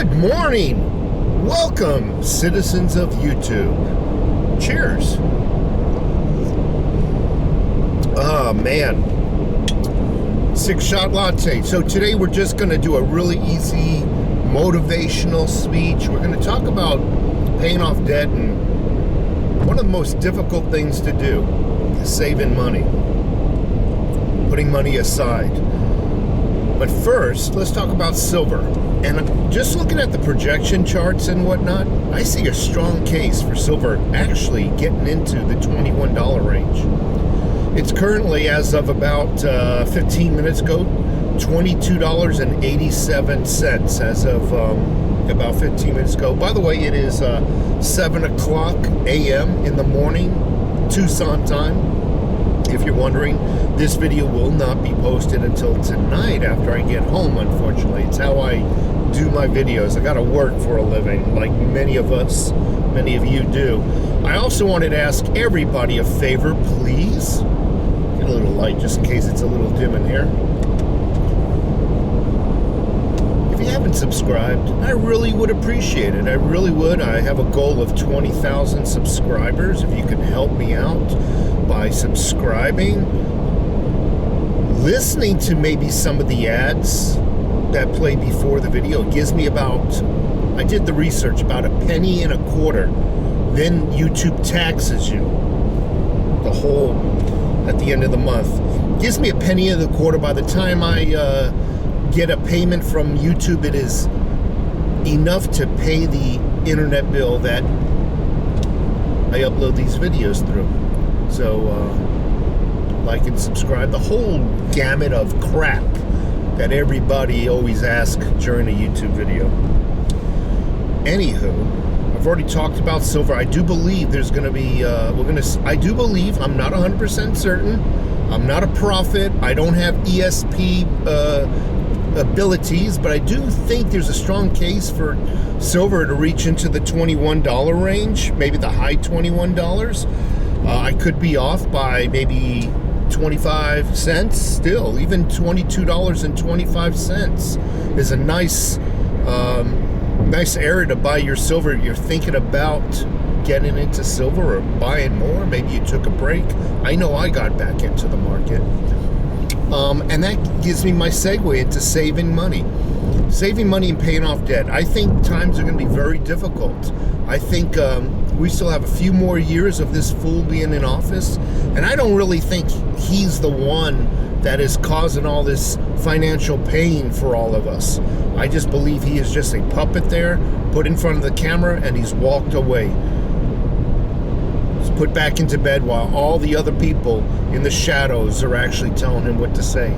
Good morning. Welcome, citizens of YouTube. Cheers. Oh, man. 6-shot latte. So today we're just going to do a really easy motivational speech. We're going to talk about paying off debt, and one of the most difficult things to do is saving money, putting money aside. But first, let's talk about silver. And just looking at the projection charts and whatnot, I see a strong case for silver actually getting into the $21 range. It's currently, as of about 15 minutes ago, $22.87 as of about 15 minutes ago. By the way, it is 7 o'clock a.m. in the morning, Tucson time. If you're wondering, this video will not be posted until tonight after I get home, unfortunately. It's how I do my videos. I gotta work for a living, like many of you do. I also wanted to ask everybody a favor, please. Get a little light just in case it's a little dim in here. If you haven't subscribed, I really would appreciate it. I really would. I have a goal of 20,000 subscribers. If you can help me out by subscribing, listening to maybe some of the ads that play before the video, it gives me about, I did the research, about $0.0125. Then YouTube taxes you the whole at the end of the month. Gives me $0.0125. By the time I get a payment from YouTube, it is enough to pay the internet bill that I upload these videos through. So like and subscribe, the whole gamut of crap that everybody always asks during a YouTube video. Anywho, I've already talked about silver. I do believe there's going to be, I do believe, I'm not 100% certain, I'm not a prophet, I don't have ESP abilities, but I do think there's a strong case for silver to reach into the $21 range, maybe the high $21. I could be off by maybe 25 cents still. Even $22.25 is a nice nice area to buy your silver. You're thinking about getting into silver or buying more. Maybe you took a break. I know I got back into the market. And that gives me my segue into saving money. Saving money and paying off debt. I think times are going to be very difficult. I think we still have a few more years of this fool being in office, and I don't really think he's the one that is causing all this financial pain for all of us. I just believe he is just a puppet there, put in front of the camera, and he's walked away. He's put back into bed while all the other people in the shadows are actually telling him what to say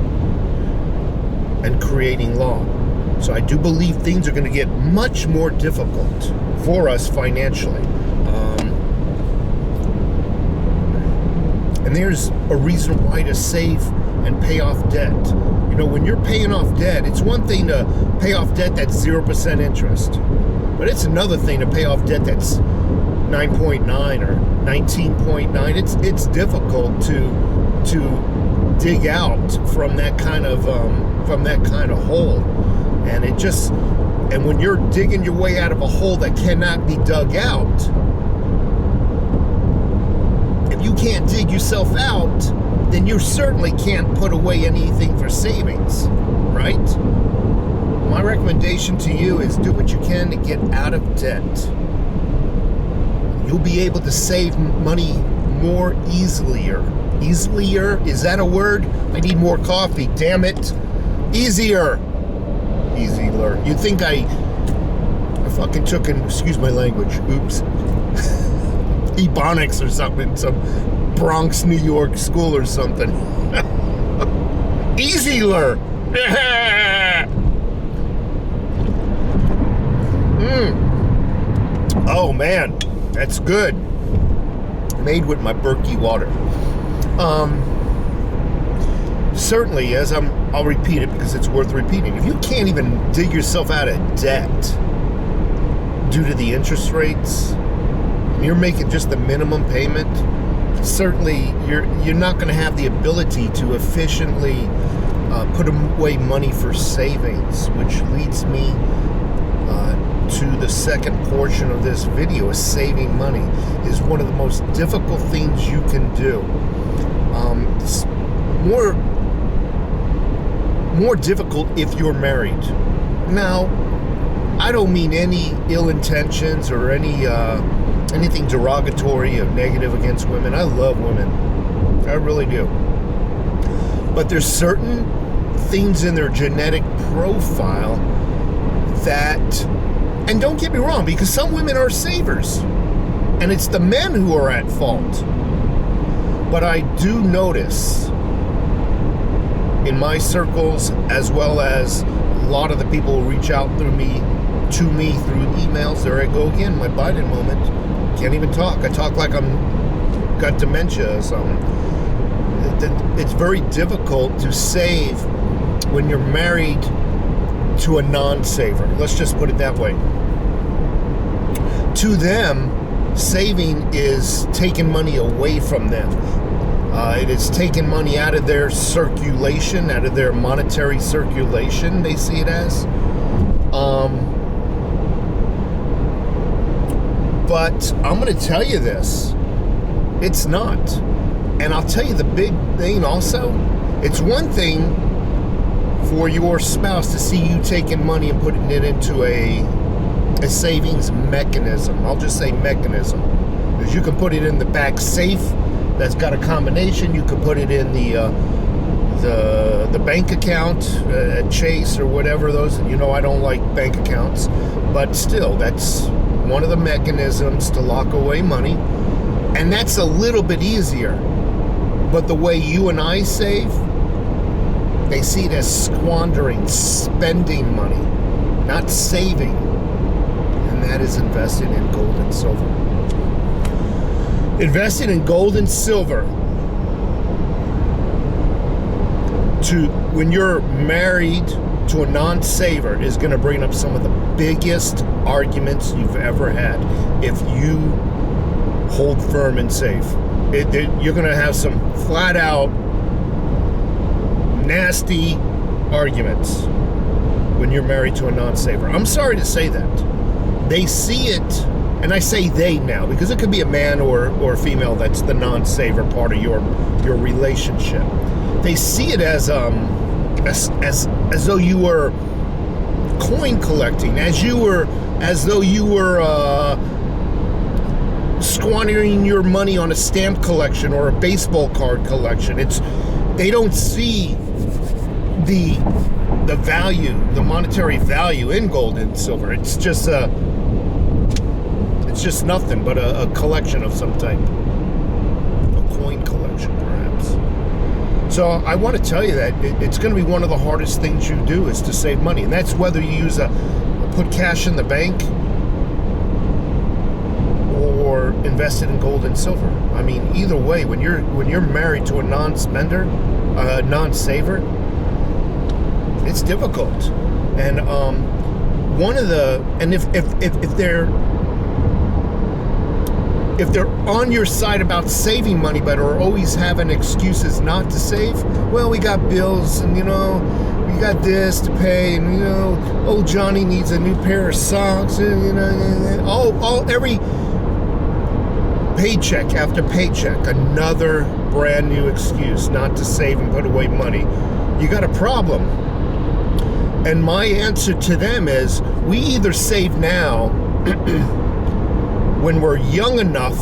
and creating law. So I do believe things are going to get much more difficult for us financially. And there's a reason why to save and pay off debt. You know, when you're paying off debt, it's one thing to pay off debt that's 0% interest, but it's another thing to pay off debt that's 9.9 or 19.9. It's difficult to dig out from that kind of hole. And and when you're digging your way out of a hole that cannot be dug out, if you can't dig yourself out, then you certainly can't put away anything for savings, right? My recommendation to you is do what you can to get out of debt. You'll be able to save money more easier. Easier? Is that a word? I need more coffee, damn it. Easier. Easier. You'd think I fucking took an, excuse my language, oops, Ebonics or something, some Bronx, New York school or something. Easier. Oh man, that's good. Made with my Berkey water. Certainly, I'll repeat it because it's worth repeating. If you can't even dig yourself out of debt due to the interest rates, and you're making just the minimum payment, certainly you're not going to have the ability to efficiently put away money for savings, which leads me the second portion of this video, is saving money is one of the most difficult things you can do. It's more difficult if you're married. Now, I don't mean any ill intentions or anything derogatory or negative against women. I love women. I really do. But there's certain things in their genetic profile that, and don't get me wrong, because some women are savers, and it's the men who are at fault. But I do notice in my circles, as well as a lot of the people who reach out to me through emails. There I go again, my Biden moment. Can't even talk. I talk like I'm got dementia or something. It's very difficult to save when you're married to a non-saver. Let's just put it that way. To them, saving is taking money away from them. It is taking money out of their circulation, out of their monetary circulation, they see it as. But I'm going to tell you this. It's not. And I'll tell you the big thing also. It's one thing for your spouse to see you taking money and putting it into a savings mechanism. I'll just say mechanism. Because you can put it in the back safe that's got a combination. You can put it in the bank account at Chase or whatever those. You know I don't like bank accounts. But still, that's one of the mechanisms to lock away money. And that's a little bit easier. But the way you and I save, they see it as squandering, spending money, not saving. And that is investing in gold and silver. Investing in gold and silver when you're married to a non-saver is going to bring up some of the biggest arguments you've ever had if you hold firm and save. You're going to have some flat out nasty arguments when you're married to a non-saver. I'm sorry to say that. They see it, and I say they now because it could be a man or a female that's the non-saver part of your relationship. They see it as though you were coin collecting, as though you were squandering your money on a stamp collection or a baseball card collection. They don't see the value, the monetary value in gold and silver. It's just nothing but a collection of some type, a coin collection perhaps. So I want to tell you that it's going to be one of the hardest things you do is to save money, and that's whether you use put cash in the bank or invest it in gold and silver. I mean, either way, when you're married to a non-spender, non-saver, it's difficult. And if they're on your side about saving money but are always having excuses not to save, well, we got bills and we got this to pay, and old Johnny needs a new pair of socks, and every paycheck after paycheck, another brand new excuse not to save and put away money. You got a problem. And my answer to them is, we either save now when we're young enough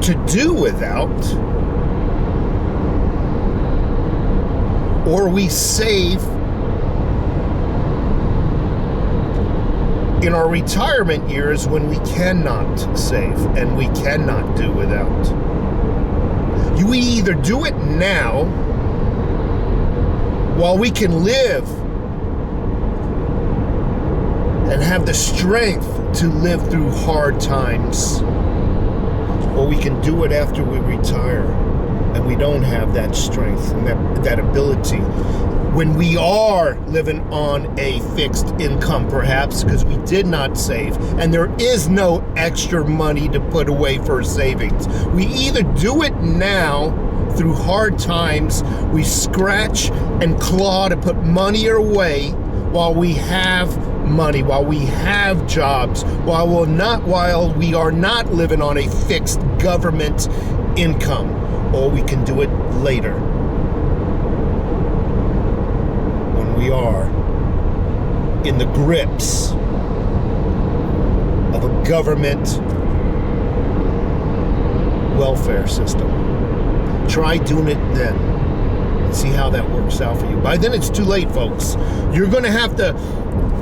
to do without, or we save in our retirement years when we cannot save and we cannot do without. We either do it now while we can live and have the strength to live through hard times, or we can do it after we retire and we don't have that strength and that ability when we are living on a fixed income, perhaps because we did not save and there is no extra money to put away for savings. We either do it now through hard times, we scratch and claw to put money away while we have money, while we have jobs, while we are not living on a fixed government income, or we can do it later when we are in the grips of a government welfare system. Try doing it then. See how that works out for you. By then it's too late, folks. You're going to have to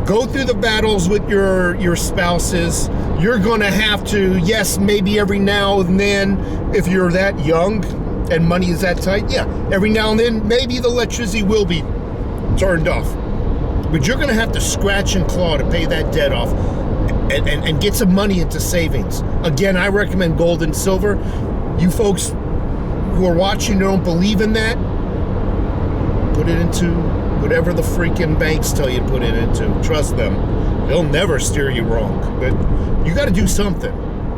go through the battles with your spouses. You're going to have to, yes, maybe every now and then, if you're that young and money is that tight, yeah, every now and then, maybe the electricity will be turned off. But you're going to have to scratch and claw to pay that debt off and get some money into savings. Again, I recommend gold and silver. You folks who are watching who don't believe in that, put it into whatever the freaking banks tell you to put it into. Trust them. They'll never steer you wrong. But you got to do something,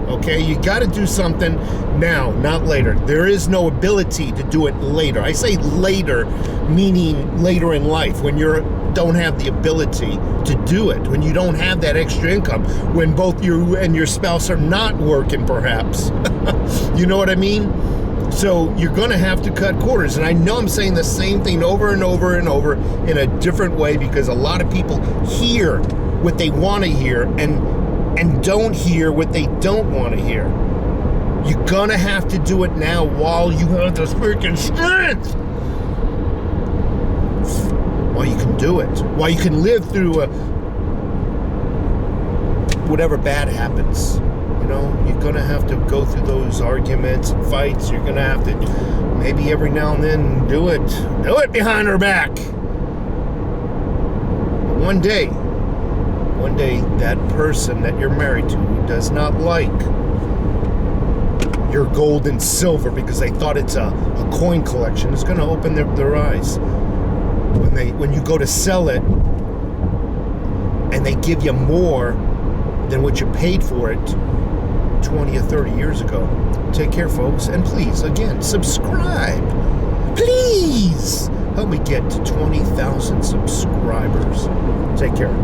okay? You got to do something now, not later. There is no ability to do it later. I say later, meaning later in life, when you don't have the ability to do it, when you don't have that extra income, when both you and your spouse are not working, perhaps. You know what I mean? So you're going to have to cut corners. And I know I'm saying the same thing over and over and over in a different way, because a lot of people hear what they want to hear and don't hear what they don't want to hear. You're going to have to do it now while you have the freaking strength. While you can do it. While you can live through whatever bad happens. You know, you're going to have to go through those arguments and fights. You're going to have to, maybe every now and then, do it behind her back. One day, that person that you're married to who does not like your gold and silver because they thought it's a coin collection is going to open their eyes. When you go to sell it and they give you more than what you paid for it 20 or 30 years ago. Take care, folks. And please, again, subscribe. Please help me get to 20,000 subscribers. Take care.